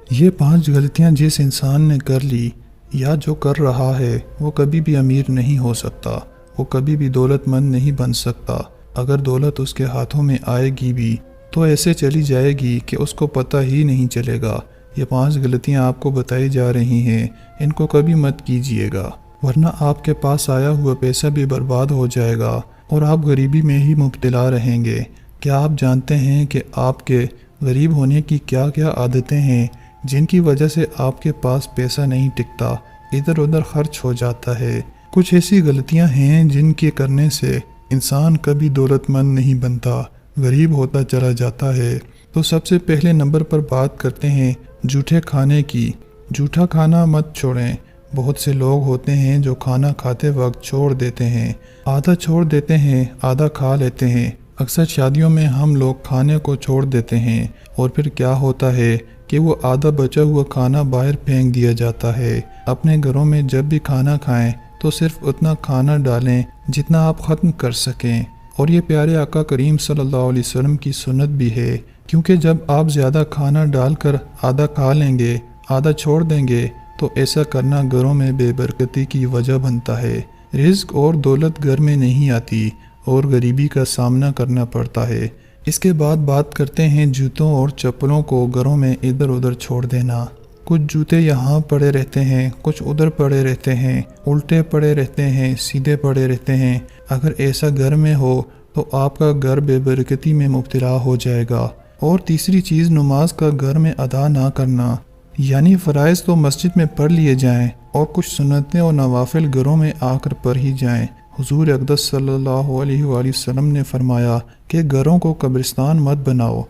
یہ 5 غلطیاں جس انسان نے کر لی یا جو کر رہا ہے وہ کبھی بھی امیر نہیں ہو سکتا، وہ کبھی بھی دولت مند نہیں بن سکتا۔ اگر دولت اس کے ہاتھوں میں آئے گی بھی تو ایسے چلی جائے گی کہ اس کو پتہ ہی نہیں چلے گا۔ یہ 5 غلطیاں آپ کو بتائی جا رہی ہیں، ان کو کبھی مت کیجیے گا، ورنہ آپ کے پاس آیا ہوا پیسہ بھی برباد ہو جائے گا اور آپ غریبی میں ہی مبتلا رہیں گے۔ کیا آپ جانتے ہیں کہ آپ کے غریب ہونے کی کیا کیا عادتیں ہیں جن کی وجہ سے آپ کے پاس پیسہ نہیں ٹکتا، ادھر ادھر خرچ ہو جاتا ہے؟ کچھ ایسی غلطیاں ہیں جن کے کرنے سے انسان کبھی دولت مند نہیں بنتا، غریب ہوتا چلا جاتا ہے۔ تو سب سے پہلے نمبر پر بات کرتے ہیں جھوٹے کھانے کی۔ جھوٹا کھانا مت چھوڑیں۔ بہت سے لوگ ہوتے ہیں جو کھانا کھاتے وقت چھوڑ دیتے ہیں، آدھا چھوڑ دیتے ہیں، آدھا کھا لیتے ہیں۔ اکثر شادیوں میں ہم لوگ کھانے کو چھوڑ دیتے ہیں اور پھر کیا ہوتا ہے کہ وہ آدھا بچا ہوا کھانا باہر پھینک دیا جاتا ہے۔ اپنے گھروں میں جب بھی کھانا کھائیں تو صرف اتنا کھانا ڈالیں جتنا آپ ختم کر سکیں، اور یہ پیارے آقا کریم صلی اللہ علیہ وسلم کی سنت بھی ہے، کیونکہ جب آپ زیادہ کھانا ڈال کر آدھا کھا لیں گے، آدھا چھوڑ دیں گے تو ایسا کرنا گھروں میں بے برکتی کی وجہ بنتا ہے۔ رزق اور دولت گھر میں نہیں آتی اور غریبی کا سامنا کرنا پڑتا ہے۔ اس کے بعد بات کرتے ہیں جوتوں اور چپلوں کو گھروں میں ادھر ادھر چھوڑ دینا۔ کچھ جوتے یہاں پڑے رہتے ہیں، کچھ ادھر پڑے رہتے ہیں، الٹے پڑے رہتے ہیں، سیدھے پڑے رہتے ہیں۔ اگر ایسا گھر میں ہو تو آپ کا گھر بے برکتی میں مبتلا ہو جائے گا۔ اور تیسری چیز، نماز کا گھر میں ادا نہ کرنا، یعنی فرائض تو مسجد میں پڑھ لیے جائیں اور کچھ سنتیں اور نوافل گھروں میں آ کر پڑھ ہی جائیں۔ حضور اقدس صلی اللہ علیہ وآلہ وسلم نے فرمایا کہ گھروں کو قبرستان مت بناؤ۔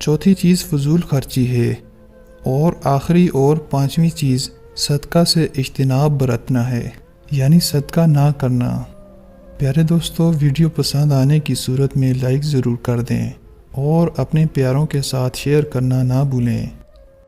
چوتھی چیز فضول خرچی ہے، اور آخری اور 5ویں چیز صدقہ سے اجتناب برتنا ہے، یعنی صدقہ نہ کرنا۔ پیارے دوستو، ویڈیو پسند آنے کی صورت میں لائک ضرور کر دیں اور اپنے پیاروں کے ساتھ شیئر کرنا نہ بھولیں۔